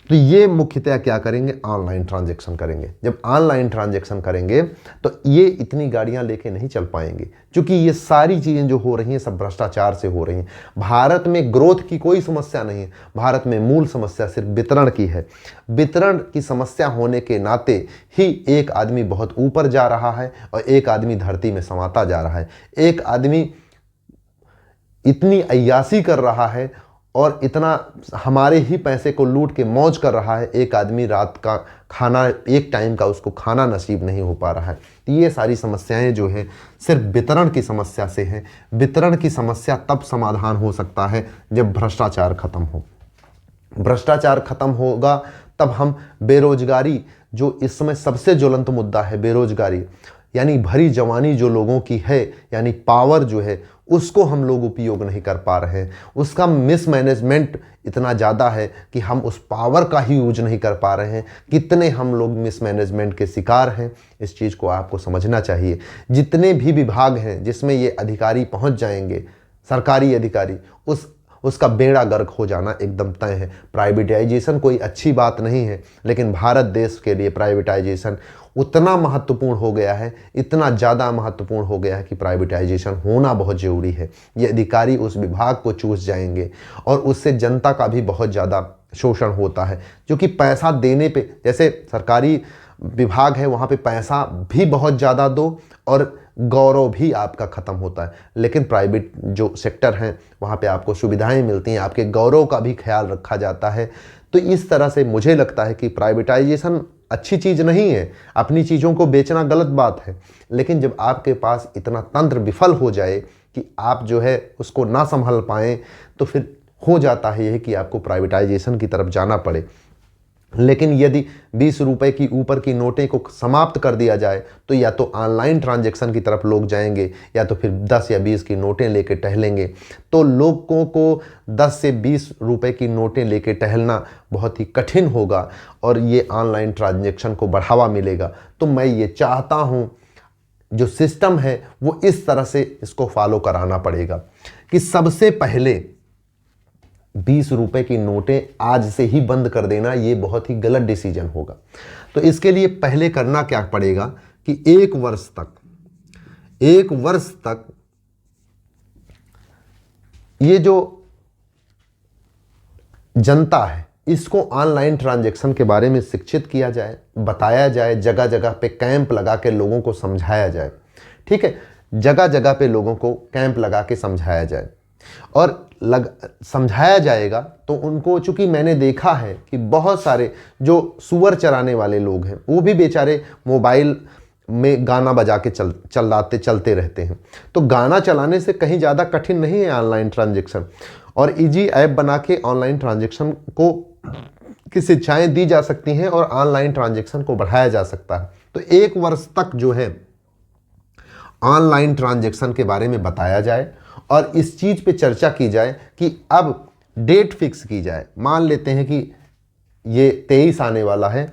तो ये मुख्यतः क्या करेंगे, ऑनलाइन ट्रांजैक्शन करेंगे। जब ऑनलाइन ट्रांजैक्शन करेंगे तो ये इतनी गाड़ियां लेके नहीं चल पाएंगे, क्योंकि ये सारी चीज़ें जो हो रही हैं सब भ्रष्टाचार से हो रही हैं। भारत में ग्रोथ की कोई समस्या नहीं है, भारत में मूल समस्या सिर्फ वितरण की है। वितरण की समस्या होने के नाते ही एक आदमी बहुत ऊपर जा रहा है और एक आदमी धरती में समाता जा रहा है। एक आदमी इतनी अय्यासी कर रहा है और इतना हमारे ही पैसे को लूट के मौज कर रहा है, एक आदमी रात का खाना, एक टाइम का उसको खाना नसीब नहीं हो पा रहा है। तो ये सारी समस्याएं जो है सिर्फ वितरण की समस्या से हैं। वितरण की समस्या तब समाधान हो सकता है जब भ्रष्टाचार खत्म हो। भ्रष्टाचार खत्म होगा तब हम बेरोजगारी, जो इस समय सबसे ज्वलंत मुद्दा है बेरोजगारी, यानी भरी जवानी जो लोगों की है, यानी पावर जो है उसको हम लोग उपयोग नहीं कर पा रहे हैं। उसका मिसमैनेजमेंट इतना ज़्यादा है कि हम उस पावर का ही यूज नहीं कर पा रहे हैं। कितने हम लोग मिसमैनेजमेंट के शिकार हैं, इस चीज़ को आपको समझना चाहिए। जितने भी विभाग हैं जिसमें ये अधिकारी पहुंच जाएंगे, सरकारी अधिकारी, उसका बेड़ा गर्क हो जाना एकदम तय है। प्राइवेटाइजेशन कोई अच्छी बात नहीं है, लेकिन भारत देश के लिए प्राइवेटाइजेशन उतना महत्वपूर्ण हो गया है, इतना ज़्यादा महत्वपूर्ण हो गया है कि प्राइवेटाइजेशन होना बहुत ज़रूरी है। ये अधिकारी उस विभाग को चूस जाएंगे और उससे जनता का भी बहुत ज़्यादा शोषण होता है, क्योंकि पैसा देने पे, जैसे सरकारी विभाग है वहाँ पे पैसा भी बहुत ज़्यादा दो और गौरव भी आपका ख़त्म होता है। लेकिन प्राइवेट जो सेक्टर हैं वहाँ पे आपको सुविधाएं मिलती हैं, आपके गौरव का भी ख्याल रखा जाता है। तो इस तरह से मुझे लगता है कि प्राइवेटाइजेशन अच्छी चीज़ नहीं है, अपनी चीज़ों को बेचना गलत बात है, लेकिन जब आपके पास इतना तंत्र विफल हो जाए कि आप जो है उसको ना संभाल पाएँ, तो फिर हो जाता है यह कि आपको प्राइवेटाइजेशन की तरफ जाना पड़े। लेकिन यदि 20 रुपए की ऊपर की नोटें को समाप्त कर दिया जाए तो या तो ऑनलाइन ट्रांजैक्शन की तरफ लोग जाएंगे या तो फिर 10 या 20 की नोटें लेके टहलेंगे। तो लोगों को 10 से 20 रुपए की नोटें लेके टहलना बहुत ही कठिन होगा और ये ऑनलाइन ट्रांजैक्शन को बढ़ावा मिलेगा। तो मैं ये चाहता हूँ जो सिस्टम है वो इस तरह से इसको फॉलो कराना पड़ेगा कि सबसे पहले 20 रुपए की नोटें आज से ही बंद कर देना ये बहुत ही गलत डिसीजन होगा। तो इसके लिए पहले करना क्या पड़ेगा कि एक वर्ष तक ये जो जनता है इसको ऑनलाइन ट्रांजैक्शन के बारे में शिक्षित किया जाए, बताया जाए, जगह जगह पे कैंप लगा के लोगों को समझाया जाए। ठीक है, जगह जगह पे लोगों को कैंप लगा के समझाया जाए और समझाया जाएगा तो उनको, चूंकि मैंने देखा है कि बहुत सारे जो सुअर चराने वाले लोग हैं वो भी बेचारे मोबाइल में गाना बजा के चलते रहते हैं। तो गाना चलाने से कहीं ज़्यादा कठिन नहीं है ऑनलाइन ट्रांजैक्शन, और इजी ऐप बना के ऑनलाइन ट्रांजैक्शन को की शिक्षाएँ दी जा सकती हैं और ऑनलाइन ट्रांजैक्शन को बढ़ाया जा सकता है। तो 1 वर्ष तक जो है ऑनलाइन ट्रांजैक्शन के बारे में बताया जाए और इस चीज़ पे चर्चा की जाए कि अब डेट फिक्स की जाए। मान लेते हैं कि ये 23 आने वाला है,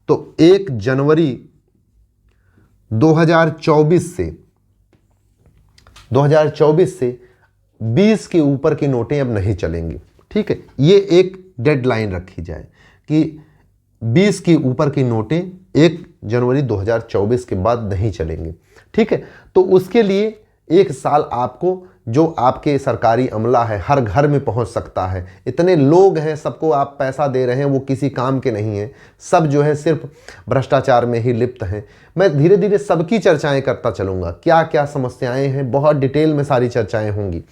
तो 1 जनवरी 2024 से 20 के ऊपर की नोटें अब नहीं चलेंगी। ठीक है, ये एक डेडलाइन रखी जाए कि 20 के ऊपर की नोटें 1 जनवरी 2024 के बाद नहीं चलेंगी। ठीक है, तो उसके लिए 1 साल आपको, जो आपके सरकारी अमला है हर घर में पहुंच सकता है। इतने लोग हैं, सबको आप पैसा दे रहे हैं, वो किसी काम के नहीं हैं, सब जो है सिर्फ भ्रष्टाचार में ही लिप्त हैं। मैं धीरे धीरे सबकी चर्चाएं करता चलूँगा, क्या क्या समस्याएं हैं, बहुत डिटेल में सारी चर्चाएं होंगी।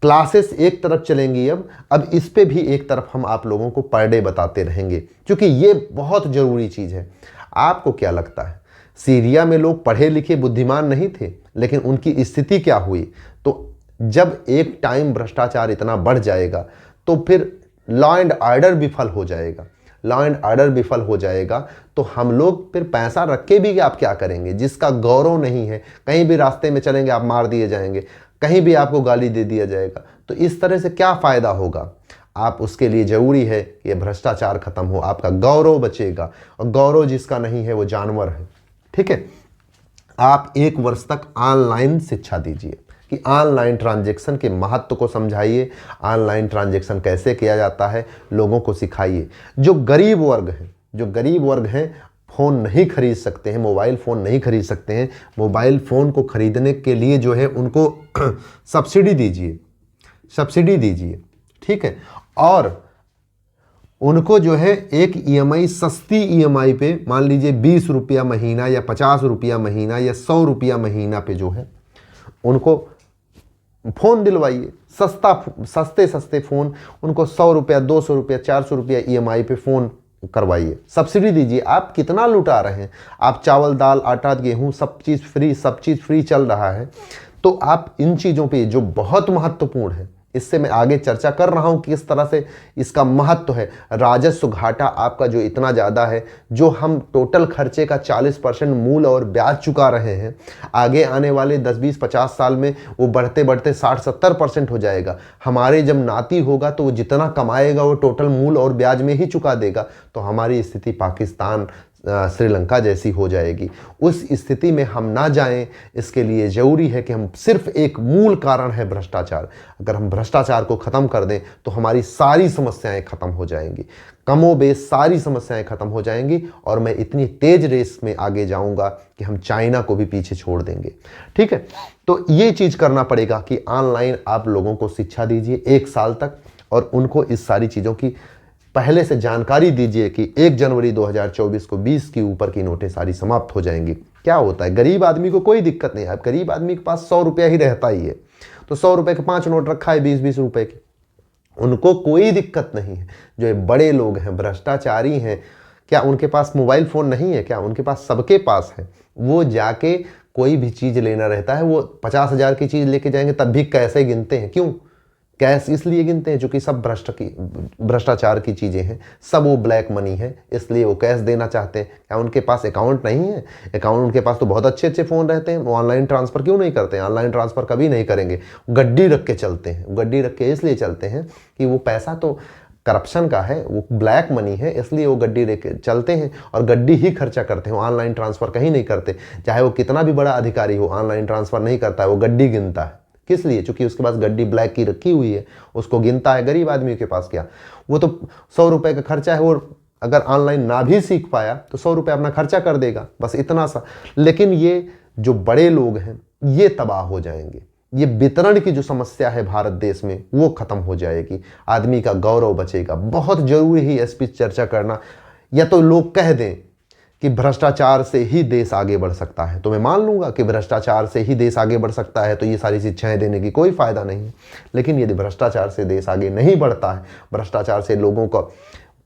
क्लासेस एक तरफ चलेंगी, अब इस पे भी एक तरफ हम आप लोगों को पर डे बताते रहेंगे, क्योंकि ये बहुत ज़रूरी चीज़ है। आपको क्या लगता है, सीरिया में लोग पढ़े लिखे बुद्धिमान नहीं थे, लेकिन उनकी स्थिति क्या हुई? तो जब एक टाइम भ्रष्टाचार इतना बढ़ जाएगा तो फिर लॉ एंड ऑर्डर विफल हो जाएगा। लॉ एंड ऑर्डर विफल हो जाएगा तो हम लोग फिर पैसा रख के भी आप क्या करेंगे? जिसका गौरव नहीं है, कहीं भी रास्ते में चलेंगे आप मार दिए जाएंगे, कहीं भी आपको गाली दे दिया जाएगा, तो इस तरह से क्या फ़ायदा होगा? आप उसके लिए ज़रूरी है कि भ्रष्टाचार खत्म हो, आपका गौरव बचेगा, और गौरव जिसका नहीं है वो जानवर है। ठीक है, आप 1 वर्ष तक ऑनलाइन शिक्षा दीजिए कि ऑनलाइन ट्रांजैक्शन के महत्व को समझाइए, ऑनलाइन ट्रांजैक्शन कैसे किया जाता है लोगों को सिखाइए। जो गरीब वर्ग हैं फ़ोन नहीं खरीद सकते हैं, मोबाइल फ़ोन नहीं खरीद सकते हैं, मोबाइल फ़ोन को खरीदने के लिए जो है उनको सब्सिडी दीजिए। ठीक है, और उनको जो है एक ईएमआई, सस्ती ईएमआई पे, मान लीजिए 20 रुपया महीना या 50 रुपया महीना या 100 रुपया महीना पे जो है उनको फ़ोन दिलवाइए। सस्ते फ़ोन उनको 100 रुपया, 200 रुपया, 400 रुपया ईएमआई पे फ़ोन करवाइए, सब्सिडी दीजिए। आप कितना लुटा रहे हैं? आप चावल, दाल, आटा, गेहूँ सब चीज़ फ्री चल रहा है। तो आप इन चीज़ों पे जो बहुत महत्वपूर्ण है, इससे मैं आगे चर्चा कर रहा हूं कि किस तरह से इसका महत्व है। राजस्व घाटा आपका जो इतना ज़्यादा है, जो हम टोटल खर्चे का 40% मूल और ब्याज चुका रहे हैं, आगे आने वाले 10, 20, 50 साल में वो बढ़ते बढ़ते 60-70% हो जाएगा। हमारे जब नाती होगा तो वो जितना कमाएगा वो टोटल मूल और ब्याज में ही चुका देगा, तो हमारी स्थिति पाकिस्तान, श्रीलंका जैसी हो जाएगी। उस स्थिति में हम ना जाएं, इसके लिए ज़रूरी है कि हम सिर्फ एक मूल कारण है भ्रष्टाचार, अगर हम भ्रष्टाचार को ख़त्म कर दें तो हमारी सारी समस्याएं ख़त्म हो जाएंगी, कमोबेश सारी समस्याएं ख़त्म हो जाएंगी, और मैं इतनी तेज़ रेस में आगे जाऊंगा कि हम चाइना को भी पीछे छोड़ देंगे। ठीक है, तो ये चीज़ करना पड़ेगा कि ऑनलाइन आप लोगों को शिक्षा दीजिए 1 साल तक, और उनको इस सारी चीज़ों की पहले से जानकारी दीजिए कि 1 जनवरी 2024 को 20 की ऊपर की नोटें सारी समाप्त हो जाएंगी। क्या होता है, गरीब आदमी को कोई दिक्कत नहीं है, गरीब आदमी के पास 100 रुपया ही रहता ही है, तो 100 रुपये के 5 नोट रखा है 20-20 रुपए के, उनको कोई दिक्कत नहीं है। जो बड़े लोग हैं, भ्रष्टाचारी हैं, क्या उनके पास मोबाइल फ़ोन नहीं है? क्या उनके पास? सबके पास है। वो जाके कोई भी चीज़ लेना रहता है, वो 50,000 की चीज़ लेके जाएंगे तब भी कैसे गिनते हैं? क्यों कैश इसलिए गिनते हैं क्योंकि सब भ्रष्टाचार की चीज़ें हैं, सब वो ब्लैक मनी है, इसलिए वो कैश देना चाहते हैं। क्या उनके पास अकाउंट नहीं है? अकाउंट उनके पास तो बहुत अच्छे फ़ोन रहते हैं, वो ऑनलाइन ट्रांसफ़र क्यों नहीं करते हैं? ऑनलाइन ट्रांसफ़र कभी नहीं करेंगे, गड्डी रख के चलते हैं। गड्डी रख के इसलिए चलते हैं कि वो पैसा तो करप्शन का है, वो ब्लैक मनी है, इसलिए वो गड्डी लेके चलते हैं और गड्डी ही खर्चा करते हैं, ऑनलाइन ट्रांसफ़र कहीं नहीं करते। चाहे वो कितना भी बड़ा अधिकारी हो, ऑनलाइन ट्रांसफ़र नहीं करता है, वो गड्डी गिनता है। किस लिए? क्योंकि उसके पास गड्डी ब्लैक की रखी हुई है, उसको गिनता है। गरीब आदमी के पास क्या, वो तो 100 रुपये का खर्चा है, वो अगर ऑनलाइन ना भी सीख पाया तो 100 रुपये अपना खर्चा कर देगा, बस इतना सा। लेकिन ये जो बड़े लोग हैं ये तबाह हो जाएंगे, ये वितरण की जो समस्या है भारत देश में वो खत्म हो जाएगी, आदमी का गौरव बचेगा। बहुत जरूरी है इस पर चर्चा करना। या तो लोग कह दें कि भ्रष्टाचार से ही देश आगे बढ़ सकता है, तो मैं मान लूंगा कि भ्रष्टाचार से ही देश आगे बढ़ सकता है, तो ये सारी शिक्षाएं देने की कोई फ़ायदा नहीं है। लेकिन यदि भ्रष्टाचार से देश आगे नहीं बढ़ता है, भ्रष्टाचार से लोगों का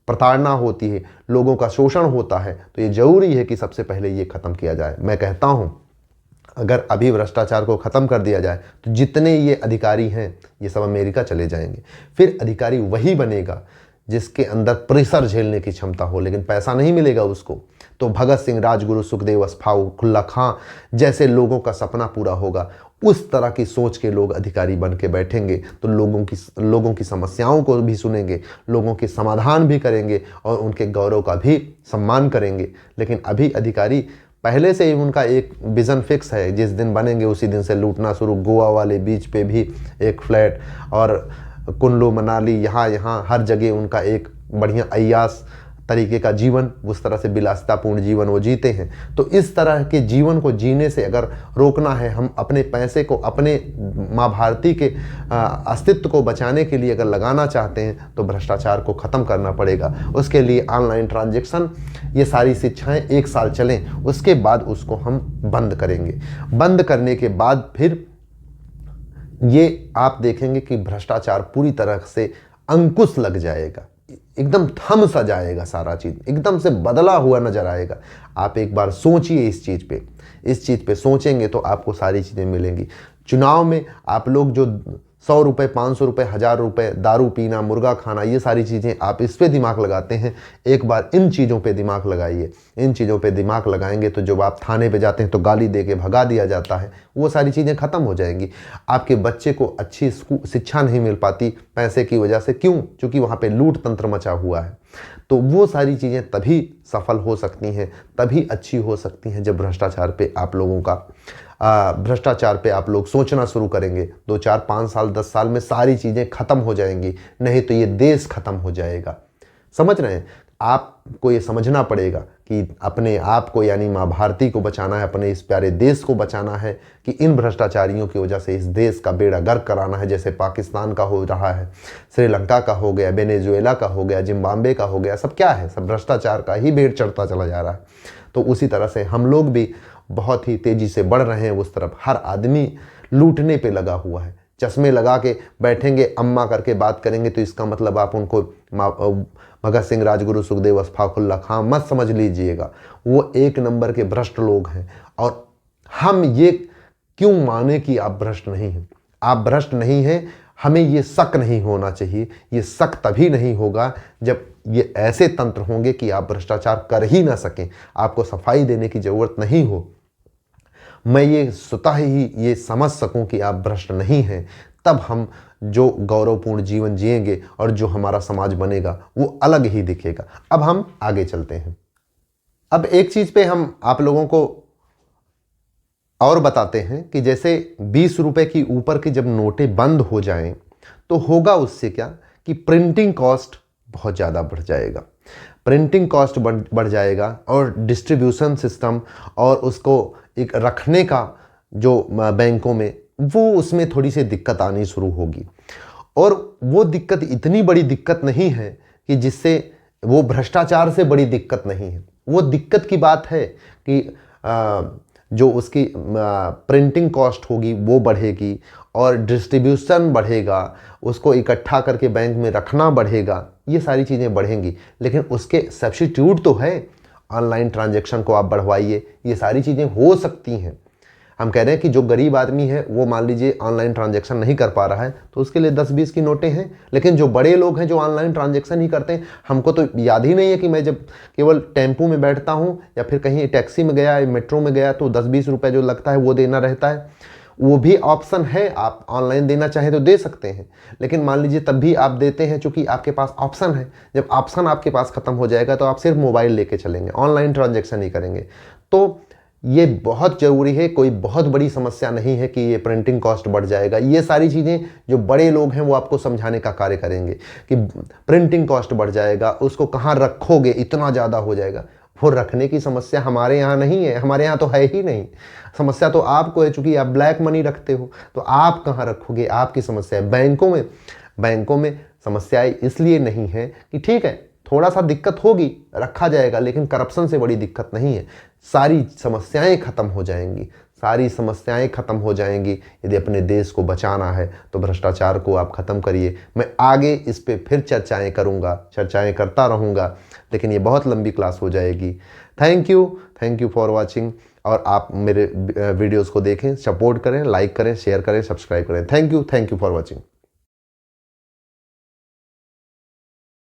प्रताड़ना होती है, लोगों का शोषण होता है, तो ये जरूरी है कि सबसे पहले ये ख़त्म किया जाए। मैं कहता हूँ अगर अभी भ्रष्टाचार को ख़त्म कर दिया जाए तो जितने ये अधिकारी हैं ये सब अमेरिका चले जाएंगे। फिर अधिकारी वही बनेगा जिसके अंदर प्रेशर झेलने की क्षमता हो, लेकिन पैसा नहीं मिलेगा उसको। तो भगत सिंह, राजगुरु, सुखदेव, अफाउल्ला खां जैसे लोगों का सपना पूरा होगा। उस तरह की सोच के लोग अधिकारी बन के बैठेंगे तो लोगों की समस्याओं को भी सुनेंगे, लोगों के समाधान भी करेंगे और उनके गौरव का भी सम्मान करेंगे। लेकिन अभी अधिकारी पहले से ही उनका एक विज़न फिक्स है, जिस दिन बनेंगे उसी दिन से लूटना शुरू। गोवा वाले बीच पे भी एक फ्लैट, और कुल्लू मनाली, यहाँ हर जगह उनका एक बढ़िया अय्याश तरीके का जीवन, उस तरह से विलासितापूर्ण जीवन वो जीते हैं। तो इस तरह के जीवन को जीने से अगर रोकना है, हम अपने पैसे को अपने माँ भारती के अस्तित्व को बचाने के लिए अगर लगाना चाहते हैं तो भ्रष्टाचार को ख़त्म करना पड़ेगा। उसके लिए ऑनलाइन ट्रांजैक्शन, ये सारी शिक्षाएं 1 साल चलें, उसके बाद उसको हम बंद करेंगे। बंद करने के बाद फिर ये आप देखेंगे कि भ्रष्टाचार पूरी तरह से अंकुश लग जाएगा, एकदम थम सा जाएगा, सारा चीज़ एकदम से बदला हुआ नजर आएगा। आप एक बार सोचिए इस चीज़ पे सोचेंगे तो आपको सारी चीज़ें मिलेंगी। चुनाव में आप लोग जो 100 रुपये, 500 रुपये, 1000 रुपये, दारू पीना, मुर्गा खाना, ये सारी चीज़ें आप इस पे दिमाग लगाते हैं, एक बार इन चीज़ों पे दिमाग लगाइए। इन चीज़ों पे दिमाग लगाएंगे तो जब आप थाने पे जाते हैं तो गाली दे के भगा दिया जाता है, वो सारी चीज़ें ख़त्म हो जाएंगी। आपके बच्चे को अच्छी शिक्षा नहीं मिल पाती पैसे की वजह से, क्यों? क्योंकि वहाँ पर लूट तंत्र मचा हुआ है। तो वो सारी चीज़ें तभी सफल हो सकती हैं, तभी अच्छी हो सकती हैं जब भ्रष्टाचार पे आप लोगों का भ्रष्टाचार पे आप लोग सोचना शुरू करेंगे। 2, 4, 5 साल, 10 साल में सारी चीज़ें ख़त्म हो जाएंगी, नहीं तो ये देश ख़त्म हो जाएगा। समझ रहे हैं? आपको ये समझना पड़ेगा कि अपने आप को, यानी माँ भारती को बचाना है, अपने इस प्यारे देश को बचाना है कि इन भ्रष्टाचारियों की वजह से इस देश का बेड़ा गर्क कराना है। जैसे पाकिस्तान का हो रहा है, श्रीलंका का हो गया, वेनेजुएला का हो गया, जिम्बाब्वे का हो गया, सब क्या है? सब भ्रष्टाचार का ही बेड़ चढ़ता चला जा रहा है। तो उसी तरह से हम लोग भी बहुत ही तेज़ी से बढ़ रहे हैं उस तरफ। हर आदमी लूटने पे लगा हुआ है। चश्मे लगा के बैठेंगे, अम्मा करके बात करेंगे तो इसका मतलब आप उनको भगत सिंह, राजगुरु, सुखदेव, अशफाकुल्ला खां मत समझ लीजिएगा। वो एक नंबर के भ्रष्ट लोग हैं। और हम ये क्यों माने कि आप भ्रष्ट नहीं हैं? आप भ्रष्ट नहीं हैं, हमें ये शक नहीं होना चाहिए। ये शक तभी नहीं होगा जब ये ऐसे तंत्र होंगे कि आप भ्रष्टाचार कर ही ना सकें, आपको सफाई देने की ज़रूरत नहीं हो। मैं ये स्वतः ही ये समझ सकूं कि आप भ्रष्ट नहीं हैं, तब हम जो गौरवपूर्ण जीवन जिएंगे और जो हमारा समाज बनेगा वो अलग ही दिखेगा। अब हम आगे चलते हैं। अब एक चीज़ पे हम आप लोगों को और बताते हैं कि जैसे 20 रुपए की ऊपर के जब नोटें बंद हो जाएं तो होगा उससे क्या कि प्रिंटिंग कॉस्ट बहुत ज़्यादा बढ़ जाएगा। प्रिंटिंग कॉस्ट बढ़ जाएगा और डिस्ट्रीब्यूशन सिस्टम और उसको एक रखने का जो बैंकों में, वो उसमें थोड़ी सी दिक्कत आनी शुरू होगी। और वो दिक्कत इतनी बड़ी दिक्कत नहीं है कि जिससे वो भ्रष्टाचार से बड़ी दिक्कत नहीं है। वो दिक्कत की बात है कि जो उसकी प्रिंटिंग कॉस्ट होगी वो बढ़ेगी और डिस्ट्रीब्यूशन बढ़ेगा, उसको इकट्ठा करके बैंक में रखना बढ़ेगा, ये सारी चीज़ें बढ़ेंगी। लेकिन उसके सब्स्टिट्यूट तो है, ऑनलाइन ट्रांजैक्शन को आप बढ़वाइए, ये सारी चीज़ें हो सकती हैं। हम कह रहे हैं कि जो गरीब आदमी है वो मान लीजिए ऑनलाइन ट्रांजैक्शन नहीं कर पा रहा है तो उसके लिए 10-20 की नोटें हैं। लेकिन जो बड़े लोग हैं जो ऑनलाइन ट्रांजैक्शन ही करते हैं, हमको तो याद ही नहीं है कि मैं जब केवल टेम्पू में बैठता हूँ या फिर कहीं टैक्सी में गया, मेट्रो में गया तो 10-20 रुपये जो लगता है वो देना रहता है। वो भी ऑप्शन है, आप ऑनलाइन देना चाहें तो दे सकते हैं, लेकिन मान लीजिए तब भी आप देते हैं चूँकि आपके पास ऑप्शन है। जब ऑप्शन आपके पास ख़त्म हो जाएगा तो आप सिर्फ मोबाइल लेके चलेंगे, ऑनलाइन ट्रांजैक्शन ही करेंगे। तो ये बहुत ज़रूरी है, कोई बहुत बड़ी समस्या नहीं है कि ये प्रिंटिंग कॉस्ट बढ़ जाएगा। ये सारी चीज़ें जो बड़े लोग हैं वो आपको समझाने का कार्य करेंगे कि प्रिंटिंग कॉस्ट बढ़ जाएगा, उसको कहाँ रखोगे, इतना ज़्यादा हो जाएगा। वो रखने की समस्या हमारे यहाँ नहीं है, हमारे यहाँ तो है ही नहीं। समस्या तो आपको है, चूँकि आप ब्लैक मनी रखते हो तो आप कहाँ रखोगे, आपकी समस्या है। बैंकों में समस्याएं इसलिए नहीं है कि ठीक है थोड़ा सा दिक्कत होगी, रखा जाएगा, लेकिन करप्शन से बड़ी दिक्कत नहीं है। सारी समस्याएं खत्म हो जाएंगी, सारी समस्याएं खत्म हो जाएंगी। यदि अपने देश को बचाना है तो भ्रष्टाचार को आप ख़त्म करिए। मैं आगे इस पे फिर चर्चाएं करूंगा, चर्चाएं करता रहूंगा, लेकिन ये बहुत लंबी क्लास हो जाएगी। Thank you for watching. और आप मेरे वीडियोज़ को देखें, सपोर्ट करें, लाइक करें, शेयर करें, सब्सक्राइब करें। Thank you for watching.